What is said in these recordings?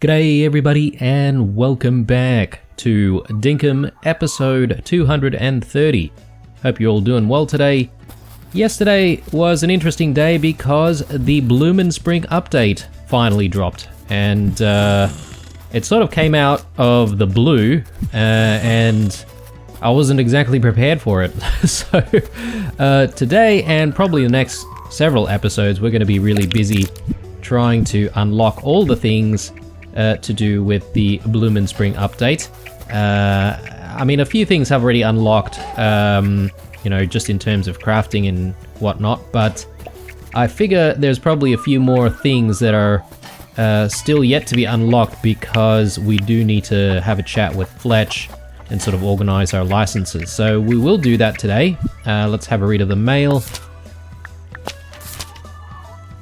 G'day everybody and welcome back to Dinkum episode 230. Hope you're all doing well today. Yesterday was an interesting day because the Bloomin' Spring update finally dropped, and it sort of came out of the blue and I wasn't exactly prepared for it. So today and probably the next several episodes we're going to be really busy trying to unlock all the things to do with the Bloomin' Spring update. I mean, a few things have already unlocked, you know, just in terms of crafting and whatnot, but I figure there's probably a few more things that are still yet to be unlocked because we do need to have a chat with Fletch and sort of organize our licenses. So we will do that today. Let's have a read of the mail.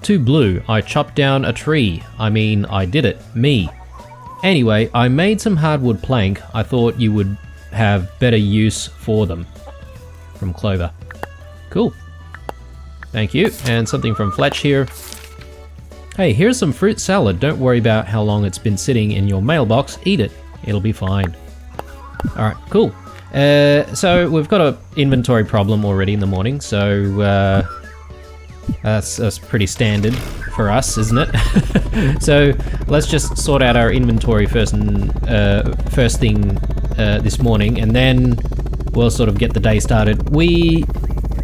To Blue, I chopped down a tree. I mean, I did it. Me. Anyway, I made some hardwood plank. I thought you would have better use for them. From Clover. Cool. Thank you. And something from Fletch here. Hey, here's some fruit salad. Don't worry about how long it's been sitting in your mailbox. Eat it. It'll be fine. Alright, cool. So we've got an inventory problem already in the morning, so that's pretty standard for us, isn't it? So let's just sort out our inventory first thing this morning, and then we'll sort of get the day started. We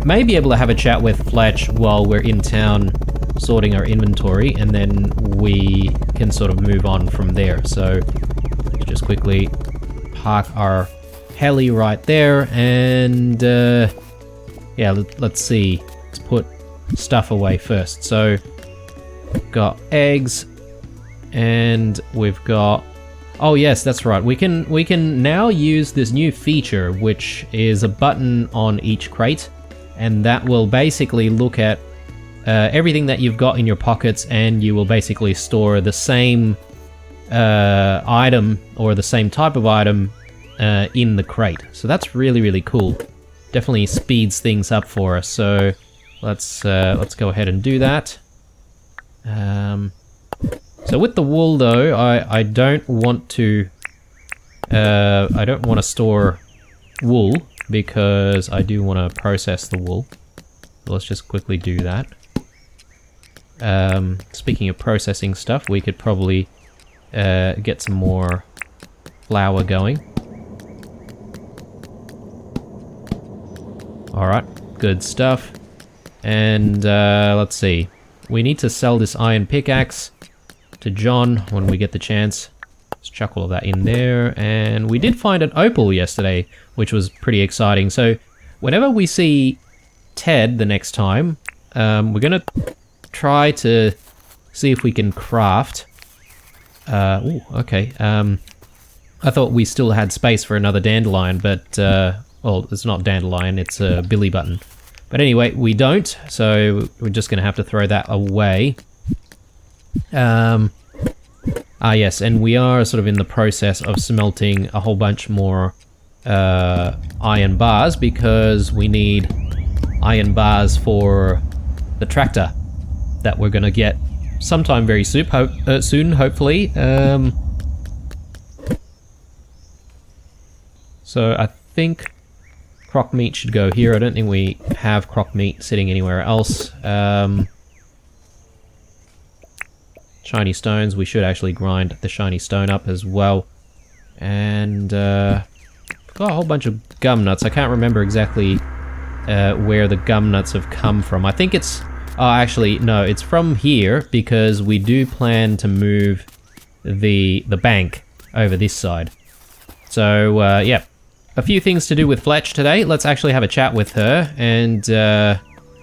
may be able to have a chat with Fletch while we're in town sorting our inventory, and then we can sort of move on from there. So let's just quickly park our heli right there, and yeah, let's see. Let's put stuff away first. So we've got eggs, and we've got, oh yes, that's right, we can now use this new feature, which is a button on each crate, and that will basically look at everything that you've got in your pockets, and you will basically store the same item or the same type of item in the crate. So that's really cool. Definitely speeds things up for us. So let's go ahead and do that. So with the wool though, I don't want to store wool because I do want to process the wool. So let's just quickly do that. Speaking of processing stuff, we could probably get some more flour going. Alright, good stuff. And let's see. We need to sell this iron pickaxe to John when we get the chance. Let's chuck all of that in there. And we did find an opal yesterday, which was pretty exciting. So whenever we see Ted the next time, we're going to try to see if we can craft. Ooh, okay. I thought we still had space for another dandelion, but well, it's not dandelion, it's a billy button. But anyway, we don't, so we're just going to have to throw that away. Yes, and we are sort of in the process of smelting a whole bunch more iron bars because we need iron bars for the tractor that we're going to get sometime very soon, hopefully. So I think croc meat should go here. I don't think we have croc meat sitting anywhere else. Shiny stones, we should actually grind the shiny stone up as well. And got a whole bunch of gum nuts. I can't remember exactly where the gum nuts have come from. I think it's, oh actually no, it's from here because we do plan to move the bank over this side. So yeah. A few things to do with Fletch today. Let's actually have a chat with her, and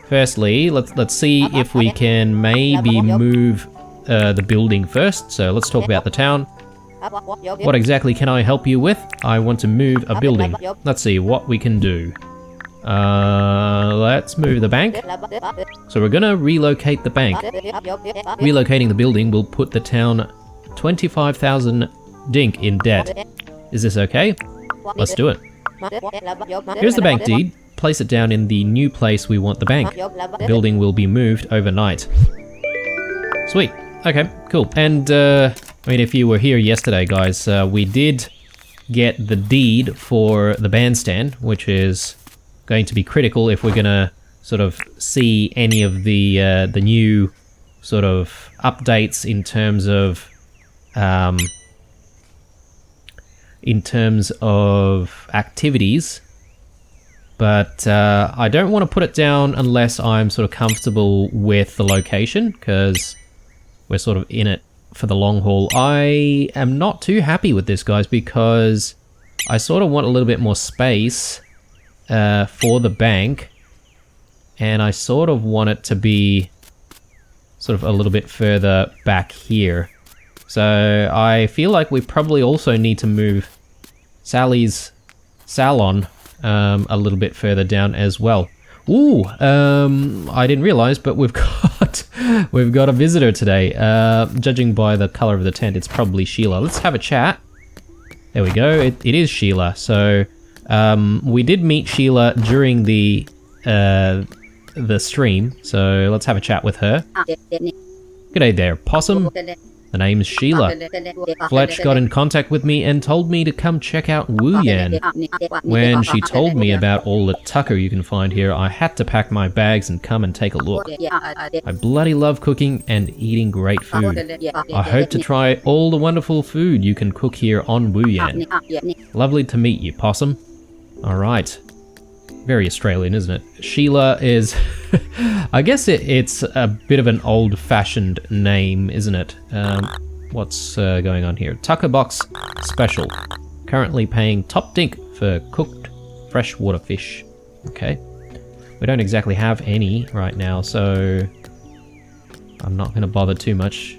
firstly, let's see if we can maybe move the building first. So let's talk about the town. What exactly can I help you with? I want to move a building. Let's see what we can do. Let's move the bank. So we're gonna relocate the bank. Relocating the building will put the town 25,000 dink in debt. Is this okay? Let's do it. Here's the bank deed. Place it down in the new place we want the bank. The building will be moved overnight. Sweet. Okay, cool. And I mean, if you were here yesterday, guys, we did get the deed for the bandstand, which is going to be critical if we're gonna sort of see any of the new sort of updates in terms of activities. But I don't want to put it down unless I'm sort of comfortable with the location, because we're sort of in it for the long haul. I am not too happy with this, guys, because I sort of want a little bit more space for the bank, and I sort of want it to be sort of a little bit further back here. So I feel like we probably also need to move Sally's salon a little bit further down as well. Ooh, I didn't realize, but we've got a visitor today. Judging by the color of the tent, it's probably Sheila. Let's have a chat. There we go. It is Sheila. So we did meet Sheila during the stream. So let's have a chat with her. G'day there, Possum. The name's Sheila. Fletch got in contact with me and told me to come check out Wu Yan. When she told me about all the tucker you can find here, I had to pack my bags and come and take a look. I bloody love cooking and eating great food. I hope to try all the wonderful food you can cook here on Wu Yan. Lovely to meet you, Possum. Alright. Very Australian, isn't it? Sheila is... I guess it's a bit of an old-fashioned name, isn't it? What's going on here? Tucker Box Special. Currently paying top dink for cooked freshwater fish. Okay. We don't exactly have any right now, so... I'm not going to bother too much.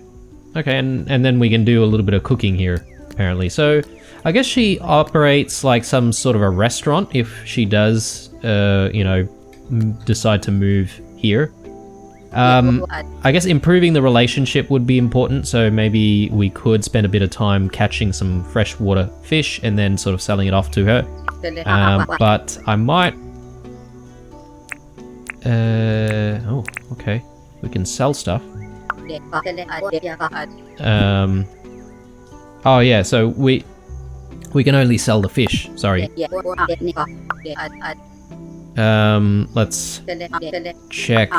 Okay, and then we can do a little bit of cooking here, apparently. So, I guess she operates like some sort of a restaurant if she does, you know, decide to move here. I guess improving the relationship would be important, so maybe we could spend a bit of time catching some freshwater fish and then sort of selling it off to her. But I might... oh, okay. We can sell stuff. Oh yeah, so we can only sell the fish, sorry. Let's check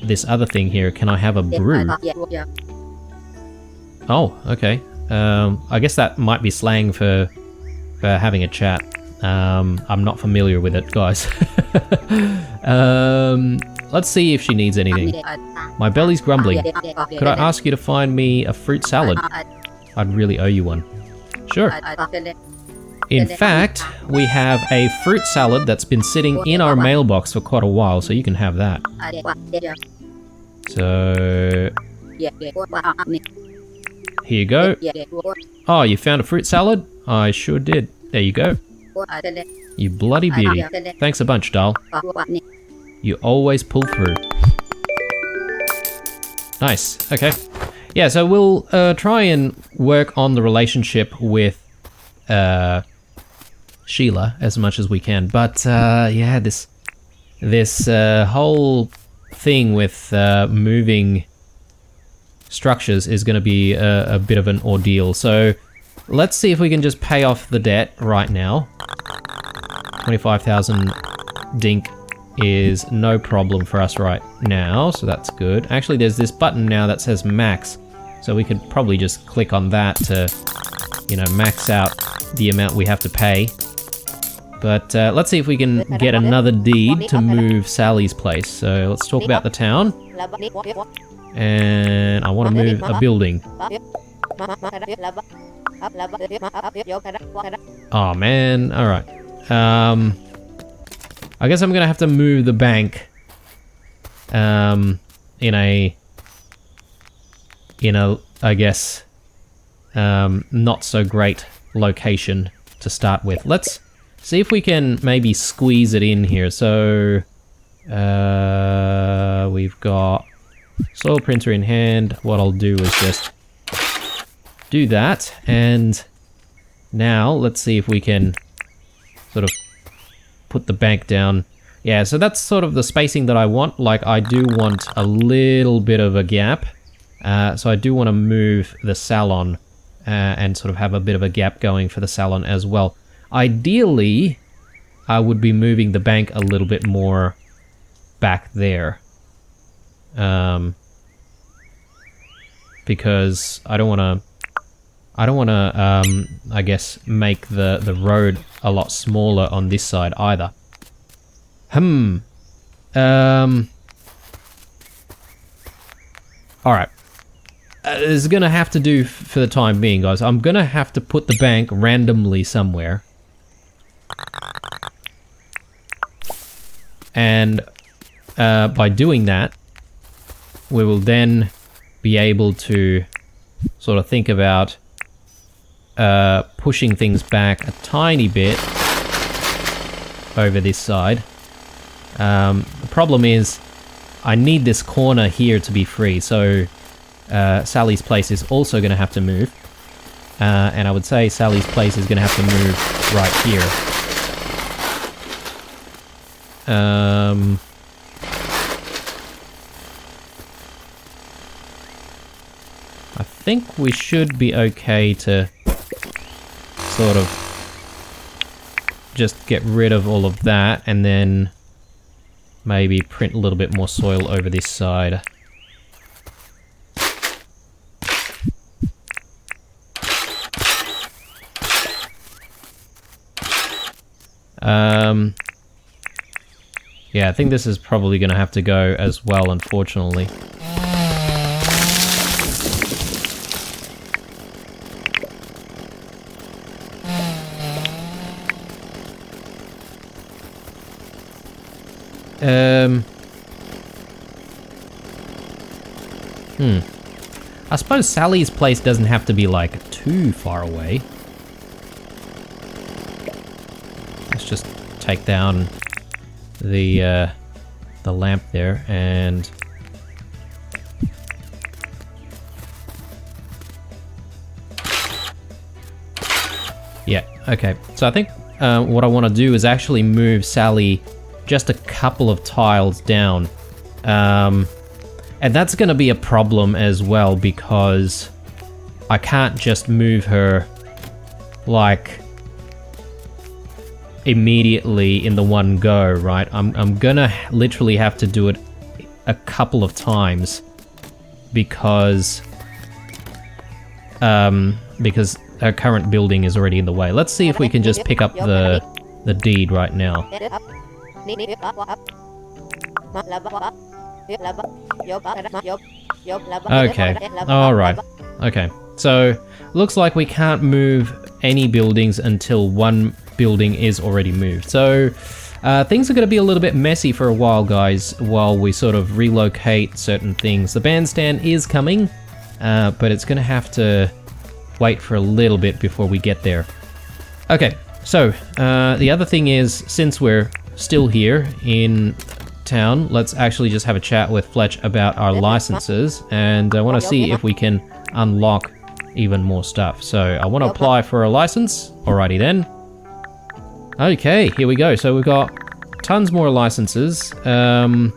this other thing here. Can I have a brew? Oh, okay. I guess that might be slang for having a chat. I'm not familiar with it, guys. Let's see if she needs anything. My belly's grumbling. Could I ask you to find me a fruit salad? I'd really owe you one. Sure. In fact, we have a fruit salad that's been sitting in our mailbox for quite a while, so you can have that. So... here you go. Oh, you found a fruit salad? I sure did. There you go. You bloody beauty. Thanks a bunch, doll. You always pull through. Nice. Okay. Yeah, so we'll try and work on the relationship with Sheila as much as we can. But yeah, this whole thing with moving structures is going to be a bit of an ordeal. So let's see if we can just pay off the debt right now. 25,000 dink is no problem for us right now, so that's good. Actually, there's this button now that says max, so we could probably just click on that to, you know, max out the amount we have to pay. But let's see if we can get another deed to move Sally's place. So let's talk about the town. And I want to move a building. Oh man, alright. I guess I'm gonna have to move the bank in a I guess not so great location to start with. Let's see if we can maybe squeeze it in here. So we've got soil printer in hand. What I'll do is just do that, and now let's see if we can sort of put the bank down. Yeah, so that's sort of the spacing that I want. Like, I do want a little bit of a gap So I do want to move the salon and sort of have a bit of a gap going for the salon as well. Ideally, I would be moving the bank a little bit more back there. Because I don't want to, I guess, make the road a lot smaller on this side either. Alright. This is gonna have to do for the time being, guys. I'm gonna have to put the bank randomly somewhere. And by doing that, we will then be able to sort of think about pushing things back a tiny bit over this side. The problem is I need this corner here to be free, so Sally's place is also going to have to move. And I would say Sally's place is going to have to move right here. I think we should be okay to sort of just get rid of all of that and then maybe print a little bit more soil over this side. Yeah, I think this is probably going to have to go as well, unfortunately. I suppose Sally's place doesn't have to be, like, too far away. Let's just take down the lamp there and... Yeah, okay. So I think what I want to do is actually move Sally just a couple of tiles down. And that's going to be a problem as well because I can't just move her like immediately in the one go, right? I'm gonna literally have to do it a couple of times because her current building is already in the way. Let's see if we can just pick up the deed right now. Okay, alright. Okay, so looks like we can't move any buildings until one building is already moved. So things are going to be a little bit messy for a while, guys, while we sort of relocate certain things. The bandstand is coming, but it's going to have to wait for a little bit before we get there. Okay, so the other thing is, since we're still here in town, let's actually just have a chat with Fletch about our licenses, and I want to see if we can unlock even more stuff. So I want to apply for a license. Alrighty then. Okay, here we go. So we've got tons more licenses. Now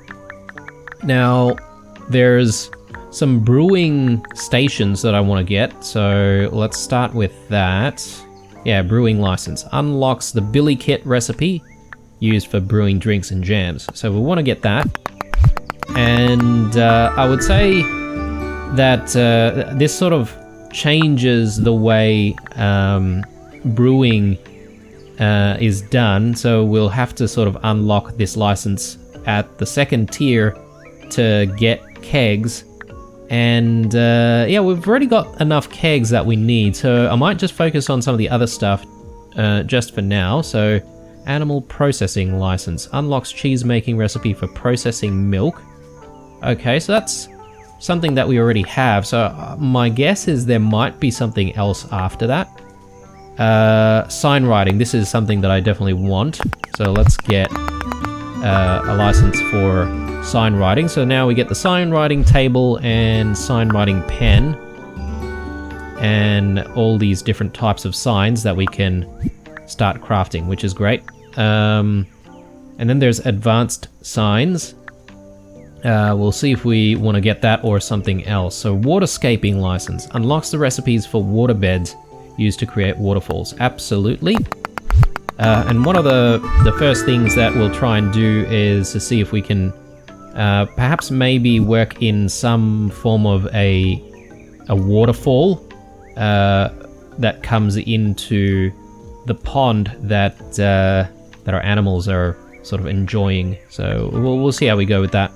there's some brewing stations that I want to get, so let's start with that. Yeah, brewing license unlocks the Billy Kit recipe used for brewing drinks and jams. So we want to get that. And I would say that this sort of changes the way brewing is done. So we'll have to sort of unlock this license at the second tier to get kegs. And yeah, we've already got enough kegs that we need. So I might just focus on some of the other stuff just for now. So animal processing license unlocks cheese making recipe for processing milk. Okay, so that's something that we already have. So my guess is there might be something else after that. Sign writing. This is something that I definitely want. So let's get a license for sign writing. So now we get the sign writing table and sign writing pen and all these different types of signs that we can start crafting, which is great. And then there's advanced signs. We'll see if we want to get that or something else. So waterscaping license unlocks the recipes for water beds used to create waterfalls. Absolutely. And one of the first things that we'll try and do is to see if we can perhaps maybe work in some form of a waterfall that comes into the pond that our animals are sort of enjoying. So we'll see how we go with that.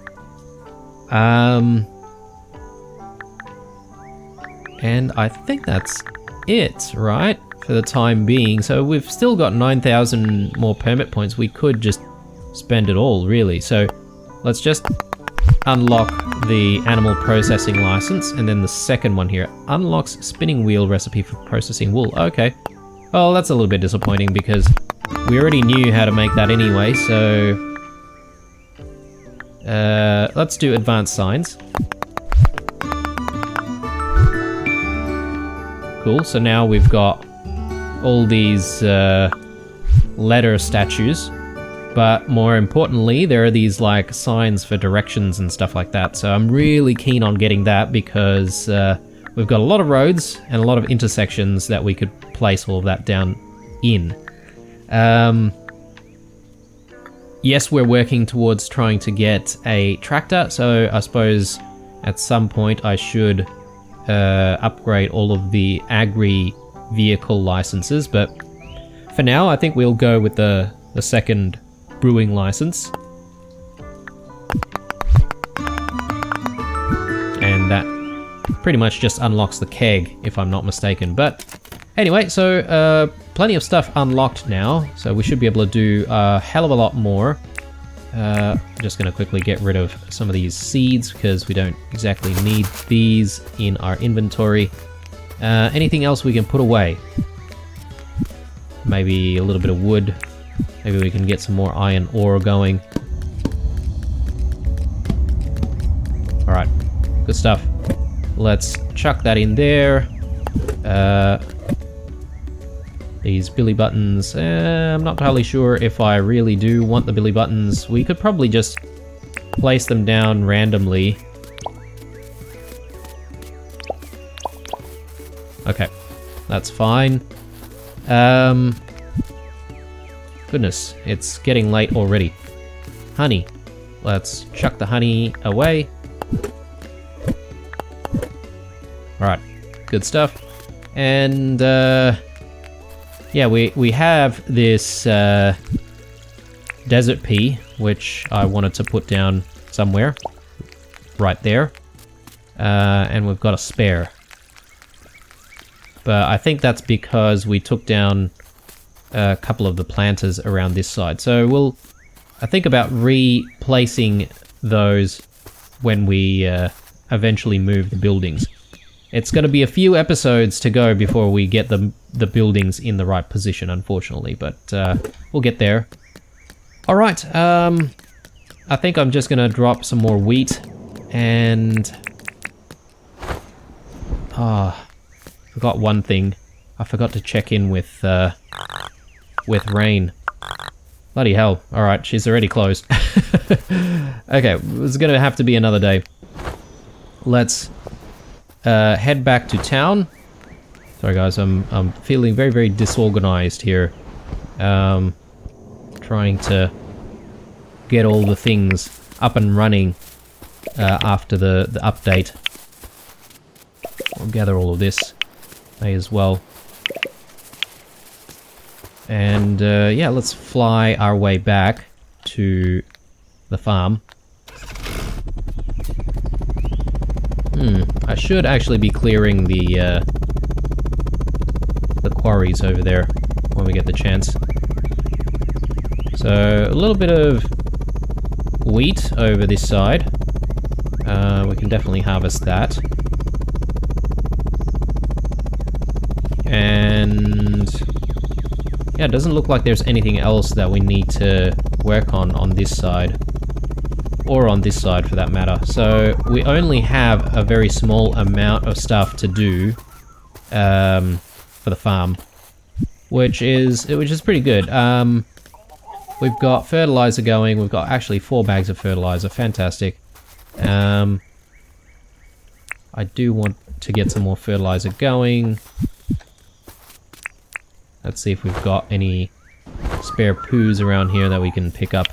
And I think that's it, right? For the time being. So we've still got 9,000 more permit points. We could just spend it all, really. So let's just unlock the animal processing license, and then the second one here unlocks spinning wheel recipe for processing wool. Okay. Well, that's a little bit disappointing because we already knew how to make that anyway, so let's do advanced signs. Cool, so now we've got all these letter statues, but more importantly, there are these like signs for directions and stuff like that. So I'm really keen on getting that because we've got a lot of roads and a lot of intersections that we could place all of that down in. Yes, we're working towards trying to get a tractor, so I suppose at some point I should upgrade all of the agri-vehicle licenses, but for now I think we'll go with the second brewing license. And that pretty much just unlocks the keg, if I'm not mistaken. But anyway, so plenty of stuff unlocked now, so we should be able to do a hell of a lot more. Just going to quickly get rid of some of these seeds because we don't exactly need these in our inventory. Anything else we can put away? Maybe a little bit of wood. Maybe we can get some more iron ore going. Alright, good stuff. Let's chuck that in there. These billy buttons, I'm not entirely sure if I really do want the billy buttons. We could probably just place them down randomly. Okay, that's fine. Goodness, it's getting late already. Honey. Let's chuck the honey away. Alright, good stuff. And, yeah, we have this desert pea, which I wanted to put down somewhere. Right there. And we've got a spare. But I think that's because we took down a couple of the planters around this side. So we'll, I think about replacing those when we eventually move the buildings. It's going to be a few episodes to go before we get the buildings in the right position, unfortunately, but we'll get there. All right, I think I'm just going to drop some more wheat and... forgot one thing. I forgot to check in with Rain. Bloody hell. All right, she's already closed. Okay, it's going to have to be another day. Let's... head back to town. Sorry guys, I'm feeling very, very disorganized here. Trying to get all the things up and running after the update. I'll gather all of this. May as well. And yeah, let's fly our way back to the farm. I should actually be clearing the quarries over there when we get the chance. So a little bit of wheat over this side. We can definitely harvest that. And yeah, it doesn't look like there's anything else that we need to work on this side. Or on this side for that matter. So we only have a very small amount of stuff to do for the farm, which is pretty good. We've got fertilizer going. We've got actually 4 bags of fertilizer. Fantastic. I do want to get some more fertilizer going. Let's see if we've got any spare poos around here that we can pick up.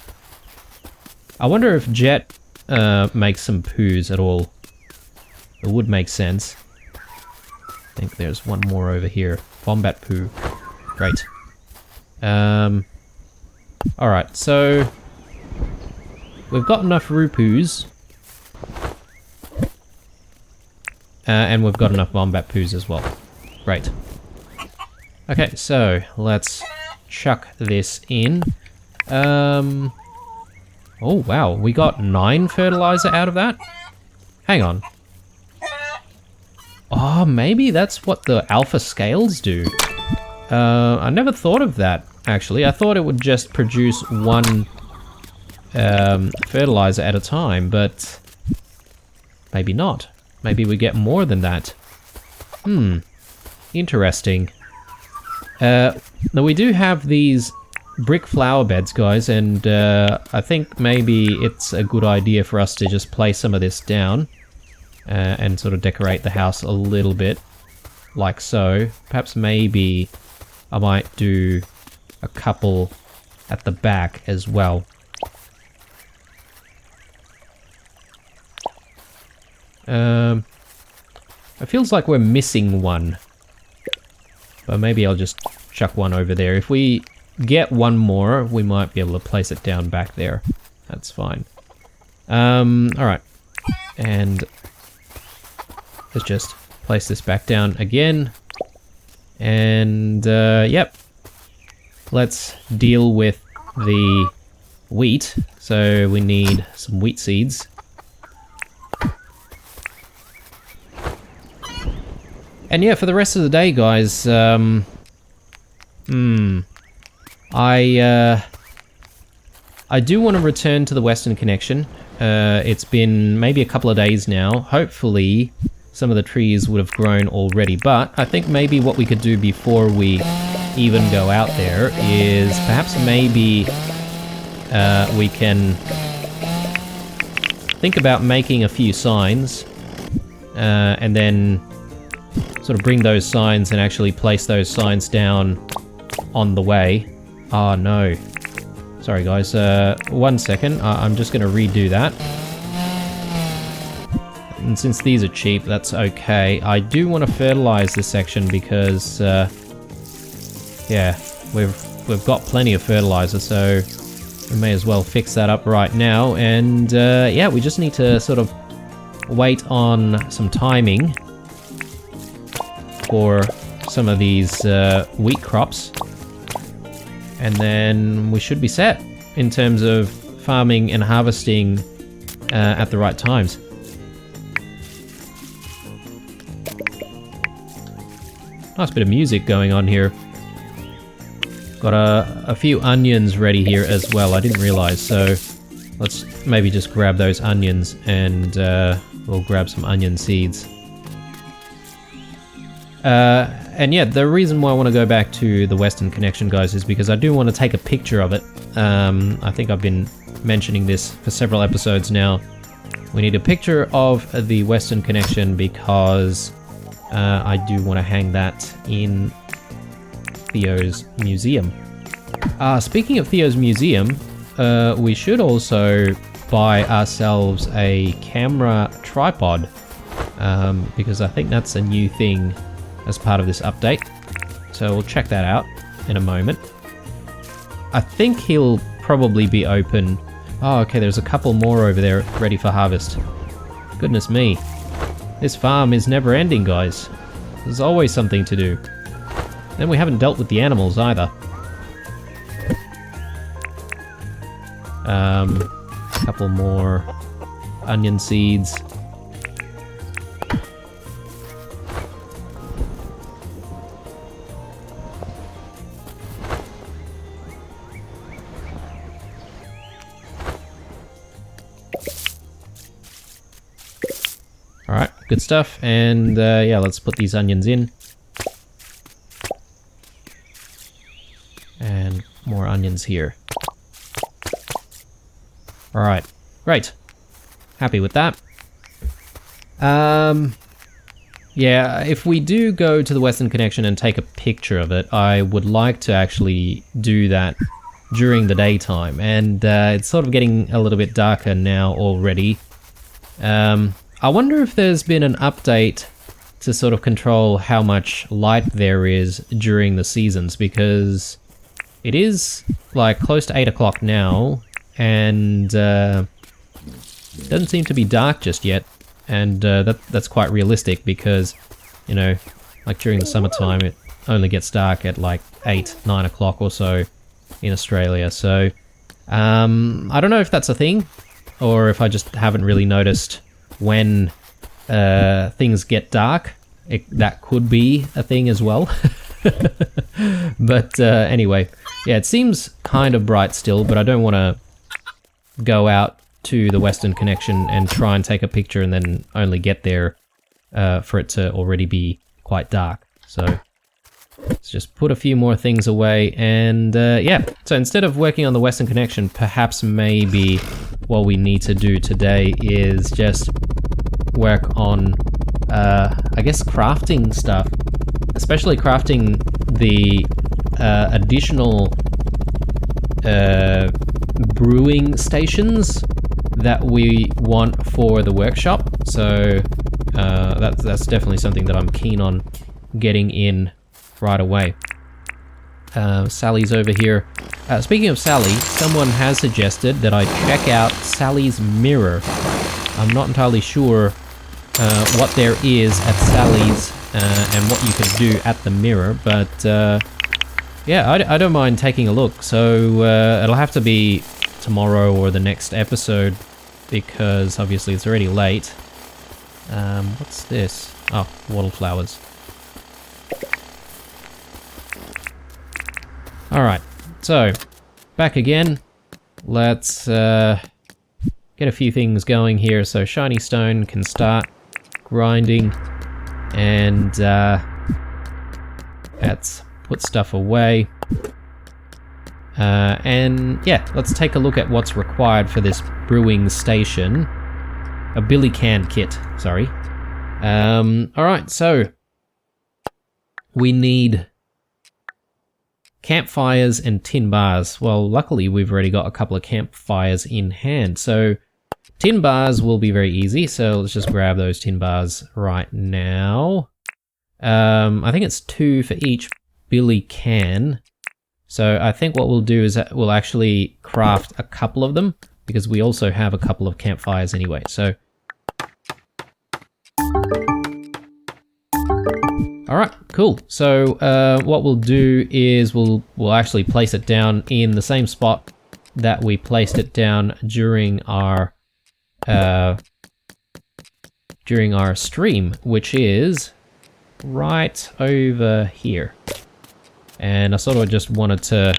I wonder if Jet makes some poos at all. It would make sense. I think there's one more over here. Wombat poo. Great. Alright, so we've got enough rupoos. And we've got enough wombat poos as well. Great. Okay, so let's chuck this in. Oh wow, we got 9 fertilizer out of that? Hang on. Oh, maybe that's what the alpha scales do. I never thought of that, actually. I thought it would just produce 1 fertilizer at a time, but maybe not. Maybe we get more than that. Interesting. Now we do have these brick flower beds, guys, and I think maybe it's a good idea for us to just place some of this down and sort of decorate the house a little bit, like so. Perhaps maybe I might do a couple at the back as well. It feels like we're missing one. But maybe I'll just chuck one over there. If we get one more, we might be able to place it down back there. That's fine. Alright. And let's just place this back down again. And, yep. Let's deal with the wheat. So we need some wheat seeds. And yeah, for the rest of the day, guys, I do want to return to the Western Connection. It's been maybe a couple of days now. Hopefully, some of the trees would have grown already, but I think maybe what we could do before we even go out there is perhaps maybe we can think about making a few signs and then sort of bring those signs and actually place those signs down on the way. Oh no. Sorry guys, 1 second. I'm just going to redo that. And since these are cheap, that's okay. I do want to fertilize this section because, yeah, we've got plenty of fertilizer, so we may as well fix that up right now. And yeah, we just need to sort of wait on some timing for some of these wheat crops, and then we should be set in terms of farming and harvesting at the right times. Nice bit of music going on here. Got a few onions ready here as well, I didn't realize, so let's maybe just grab those onions and we'll grab some onion seeds. And yeah, the reason why I want to go back to the Western Connection, guys, is because I do want to take a picture of it. I think I've been mentioning this for several episodes now. We need a picture of the Western Connection because I do want to hang that in Theo's museum. Speaking of Theo's museum, we should also buy ourselves a camera tripod because I think that's a new thing as part of this update. So we'll check that out in a moment. I think he'll probably be open. Oh, okay, there's a couple more over there ready for harvest. Goodness me. This farm is never ending, guys. There's always something to do. Then we haven't dealt with the animals either. Couple more onion seeds. Alright, good stuff, and yeah, let's put these onions in. And more onions here. Alright, great. happy with that. Yeah, if we do go to the Western Connection and take a picture of it, I would like to actually do that during the daytime, and it's sort of getting a little bit darker now already. I wonder if there's been an update to sort of control how much light there is during the seasons, because it is like close to 8 o'clock now, and doesn't seem to be dark just yet. And that's quite realistic because, you know, like during the summertime it only gets dark at like 8, 9 o'clock or so in Australia. So I don't know if that's a thing or if I just haven't really noticed when things get dark. That could be a thing as well. But anyway, yeah, it seems kind of bright still, but I don't want to go out to the Western Connection and try and take a picture and then only get there for it to already be quite dark. So let's just put a few more things away, and yeah, so instead of working on the Western Connection, perhaps maybe what we need to do today is just work on I guess crafting stuff, especially crafting the additional brewing stations that we want for the workshop. So that's definitely something that I'm keen on getting in right away. Sally's over here. Speaking of Sally, someone has suggested that I check out Sally's mirror. I'm not entirely sure what there is at Sally's and what you can do at the mirror, but yeah, I don't mind taking a look. So it'll have to be tomorrow or the next episode, because obviously it's already late. What's this? Oh, wildflowers. Alright, so back again. Let's get a few things going here. So shiny stone can start grinding, and let's put stuff away. And yeah, let's take a look at what's required for this brewing station. A billy can kit, sorry. Alright, so we need campfires and tin bars. Well, luckily we've already got a couple of campfires in hand, so tin bars will be very easy. So let's just grab those tin bars right now. I think it's 2 for each billy can. So I think what we'll do is that we'll actually craft a couple of them, because we also have a couple of campfires anyway. So alright, cool. So what we'll do is we'll actually place it down in the same spot that we placed it down during our stream, which is right over here. And I sort of just wanted to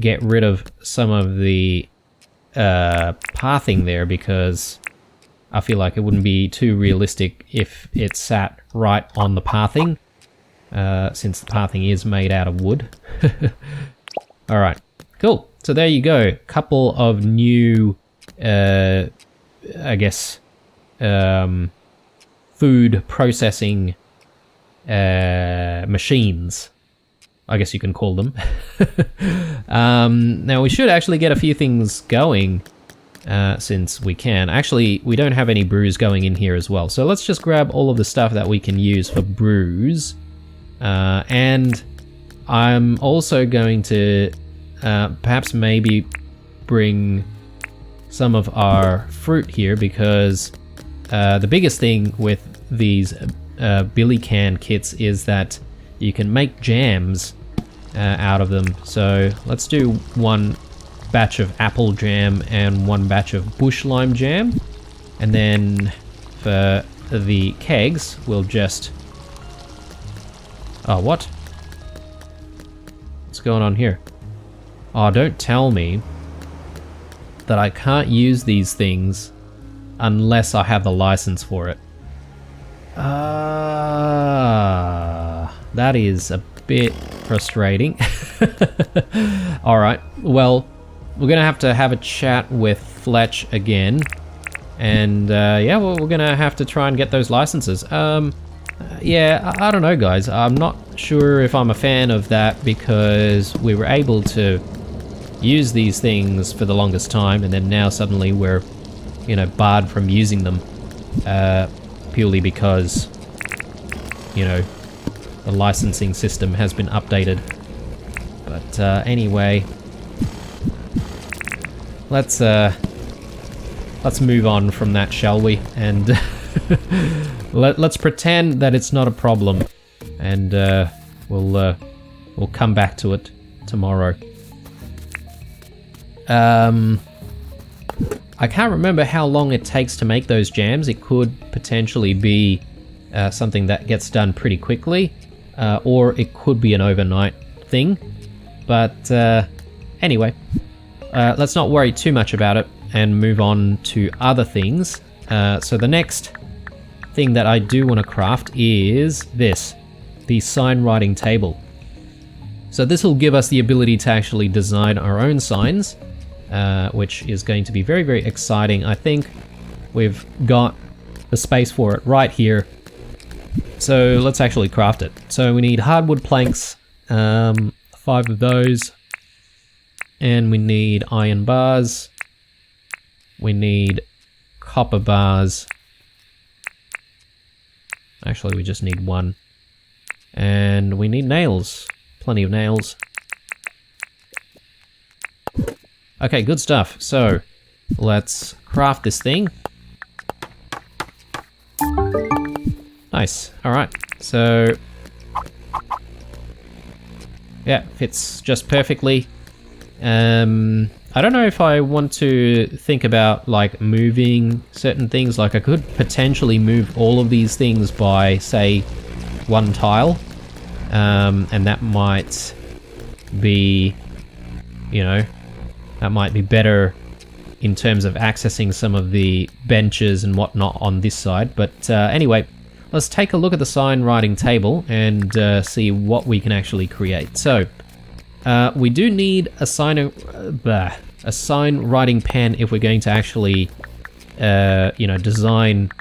get rid of some of the pathing there, because I feel like it wouldn't be too realistic if it sat right on the pathing, since the pathing is made out of wood. Alright, cool. So there you go. Couple of new, I guess, food processing machines, I guess you can call them. Now we should actually get a few things going, since we can. Actually, we don't have any brews going in here as well. So let's just grab all of the stuff that we can use for brews. And I'm also going to perhaps maybe bring some of our fruit here, because the biggest thing with these billy can kits is that you can make jams out of them. So let's do one batch of apple jam and one batch of bush lime jam, and then for the kegs we'll just... Oh, what? What's going on here? Oh, don't tell me that I can't use these things unless I have the license for it. That is a bit frustrating. Alright, well, we're gonna have to have a chat with Fletch again, And yeah, well, we're gonna have to try and get those licenses. Yeah, I don't know, guys. I'm not sure if I'm a fan of that, because we were able to use these things for the longest time, and then now suddenly we're, you know, barred from using them purely because, you know, the licensing system has been updated. But anyway, let's move on from that, shall we? And let's pretend that it's not a problem, and we'll come back to it tomorrow. I can't remember how long it takes to make those jams. It could potentially be something that gets done pretty quickly, or it could be an overnight thing. But anyway, let's not worry too much about it and move on to other things. So the next thing that I do want to craft is this, the sign writing table. So this will give us the ability to actually design our own signs, which is going to be very, very exciting. I think we've got the space for it right here. So let's actually craft it. So we need hardwood planks, 5 of those, and we need iron bars. We need copper bars. Actually, we just need 1. And we need nails. Plenty of nails. Okay, good stuff. So, let's craft this thing. Nice. Alright, so... yeah, fits just perfectly. I don't know if I want to think about, like, moving certain things. Like, I could potentially move all of these things by, say, 1 tile. And that might be, you know, that might be better in terms of accessing some of the benches and whatnot on this side. But anyway, let's take a look at the sign writing table and see what we can actually create. So, we do need a sign writing pen if we're going to actually, you know, design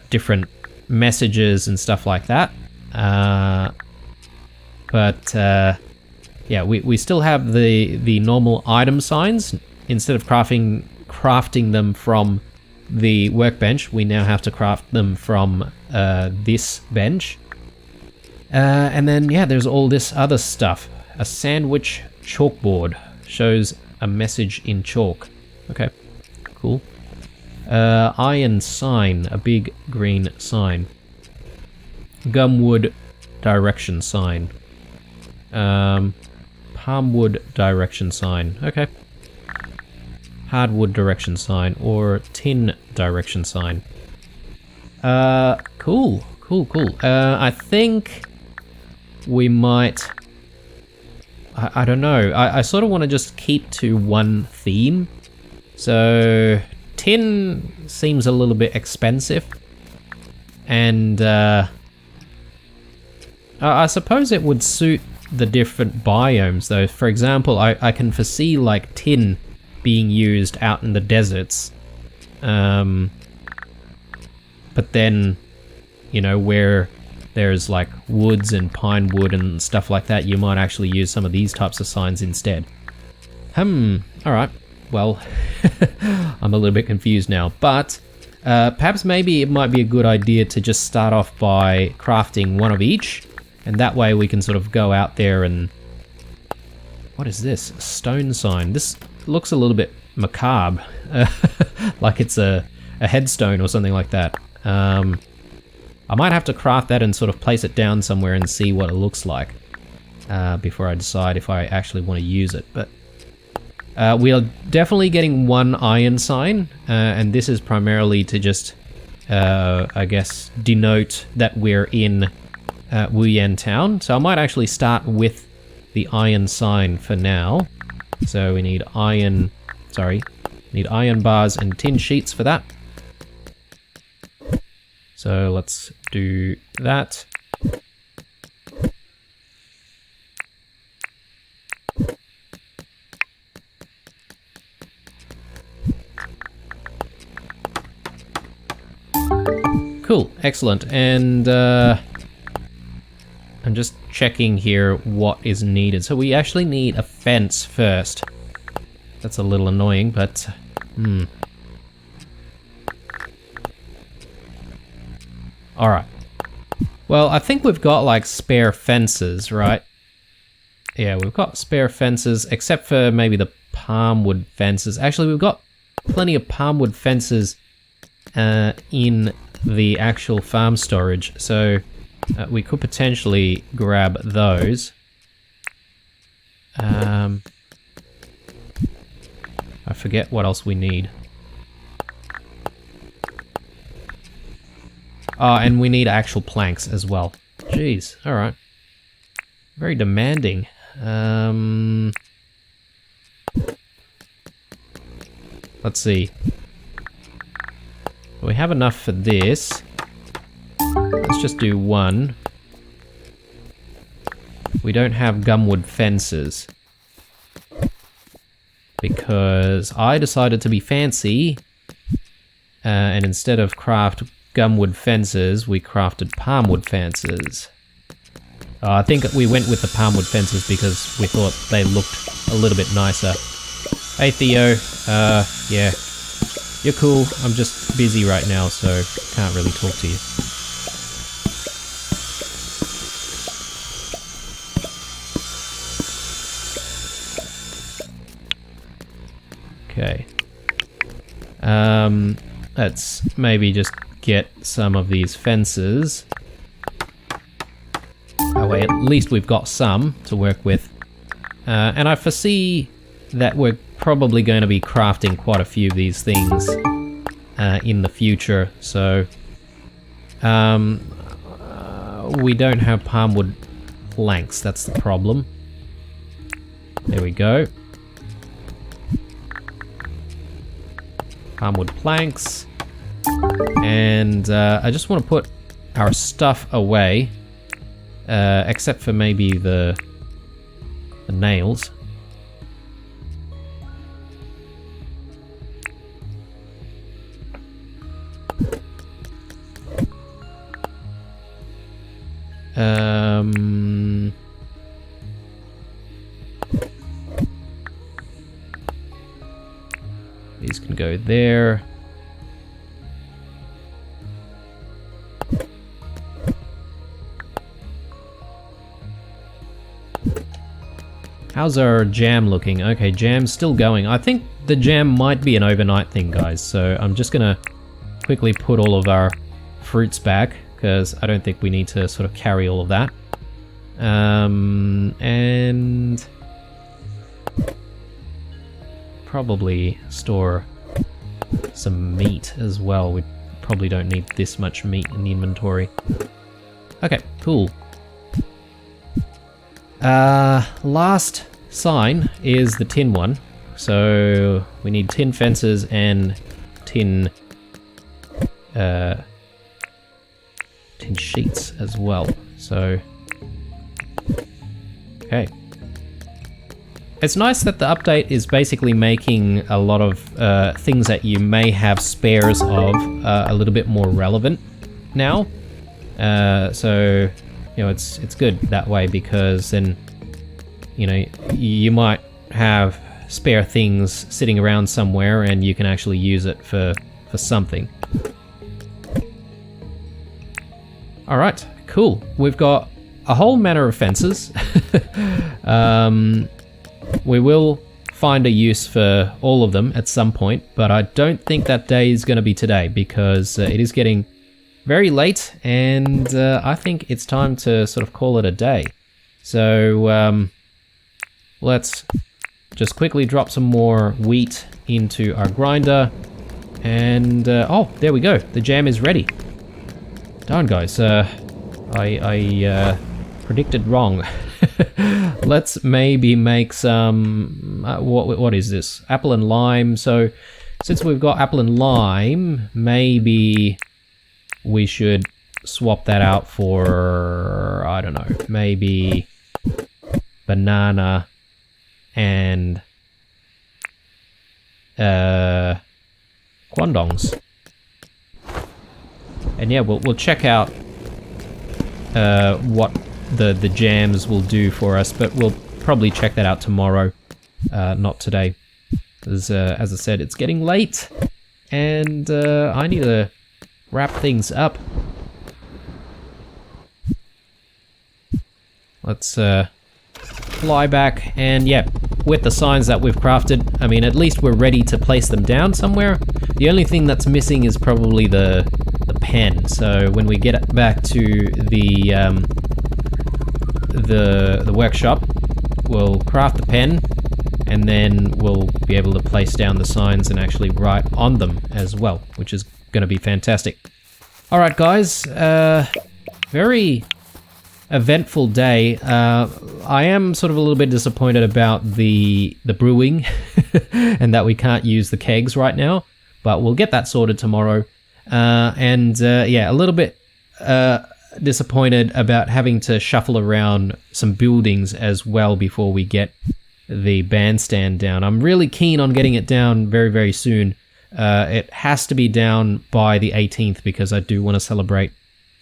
different messages and stuff like that. But yeah, we still have the normal item signs. Instead of crafting them from the workbench, we now have to craft them from this bench. And then yeah, there's all this other stuff. A sandwich chalkboard shows a message in chalk. Okay, cool. Iron sign, a big green sign. Gumwood direction sign. Palmwood direction sign. Okay. Hardwood direction sign, or tin direction sign. Cool. I think we might... I don't know. I sort of want to just keep to one theme. So, tin seems a little bit expensive. And, I suppose it would suit the different biomes, though. For example, I can foresee, like, tin being used out in the deserts. But then, you know, where there's like woods and pine wood and stuff like that, you might actually use some of these types of signs instead. Alright. Well, I'm a little bit confused now, but perhaps maybe it might be a good idea to just start off by crafting one of each, and that way we can sort of go out there and... What is this? A stone sign. This looks a little bit macabre, like it's a headstone or something like that. I might have to craft that and sort of place it down somewhere and see what it looks like before I decide if I actually want to use it. But we are definitely getting one iron sign, and this is primarily to just, I guess, denote that we're in Wuyan Town. So I might actually start with the iron sign for now. So we need iron bars and tin sheets for that. So let's do that. Cool, excellent. And I'm just checking here what is needed. So we actually need a fence first. That's a little annoying, but Alright. Well, I think we've got like spare fences, right? Yeah, we've got spare fences, except for maybe the palm wood fences. Actually, we've got plenty of palm wood fences in the actual farm storage, so we could potentially grab those. I forget what else we need. Oh, and we need actual planks as well. Jeez, alright. Very demanding. Let's see. We have enough for this. Let's just do one. We don't have gumwood fences. Because I decided to be fancy. And instead of craft gumwood fences, we crafted palmwood fences. I think we went with the palmwood fences because we thought they looked a little bit nicer. Hey Theo, yeah. You're cool, I'm just busy right now, so can't really talk to you. Okay. Let's maybe just get some of these fences. That way at least we've got some to work with. And I foresee that we're probably going to be crafting quite a few of these things in the future, so we don't have palmwood planks, that's the problem. There we go. Palmwood planks. And I just want to put our stuff away, except for maybe the nails. These can go there. How's our jam looking? Okay, jam's still going. I think the jam might be an overnight thing, guys, so I'm just gonna quickly put all of our fruits back, because I don't think we need to sort of carry all of that. And probably store some meat as well. We probably don't need this much meat in the inventory. Okay, cool. Last sign is the tin one. So we need tin fences and tin sheets as well. So okay. It's nice that the update is basically making a lot of things that you may have spares of a little bit more relevant now. So, you know, it's good that way, because then, you know, you might have spare things sitting around somewhere and you can actually use it for something. Alright, cool. We've got a whole manner of fences. We will find a use for all of them at some point, but I don't think that day is going to be today, because it is getting very late, and I think it's time to sort of call it a day. So let's just quickly drop some more wheat into our grinder, and oh, there we go. The jam is ready. Darn, guys, I predicted wrong. Let's maybe make some what is this? Apple and lime. So since we've got apple and lime, maybe we should swap that out for, I don't know, maybe banana and quandongs. And yeah, we'll check out what the jams will do for us, but we'll probably check that out tomorrow, not today. As I said, it's getting late, and I need to wrap things up. Let's fly back, and yeah, with the signs that we've crafted, I mean, at least we're ready to place them down somewhere. The only thing that's missing is probably the pen. So when we get back to the workshop, we'll craft the pen, and then we'll be able to place down the signs and actually write on them as well, which is going to be fantastic. All right, guys, very eventful day. I am sort of a little bit disappointed about the brewing and that we can't use the kegs right now, but we'll get that sorted tomorrow. Yeah, a little bit disappointed about having to shuffle around some buildings as well before we get the bandstand down. I'm really keen on getting it down very, very soon. It has to be down by the 18th because I do want to celebrate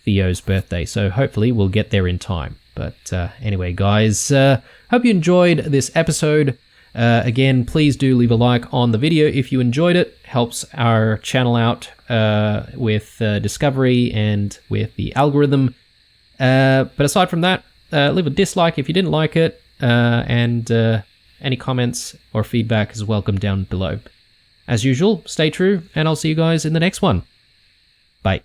Theo's birthday, so hopefully we'll get there in time. But anyway, guys, hope you enjoyed this episode. Again, please do leave a like on the video if you enjoyed it. Helps our channel out with discovery and with the algorithm. But aside from that, leave a dislike if you didn't like it, and any comments or feedback is welcome down below. As usual, stay true, and I'll see you guys in the next one. Bye.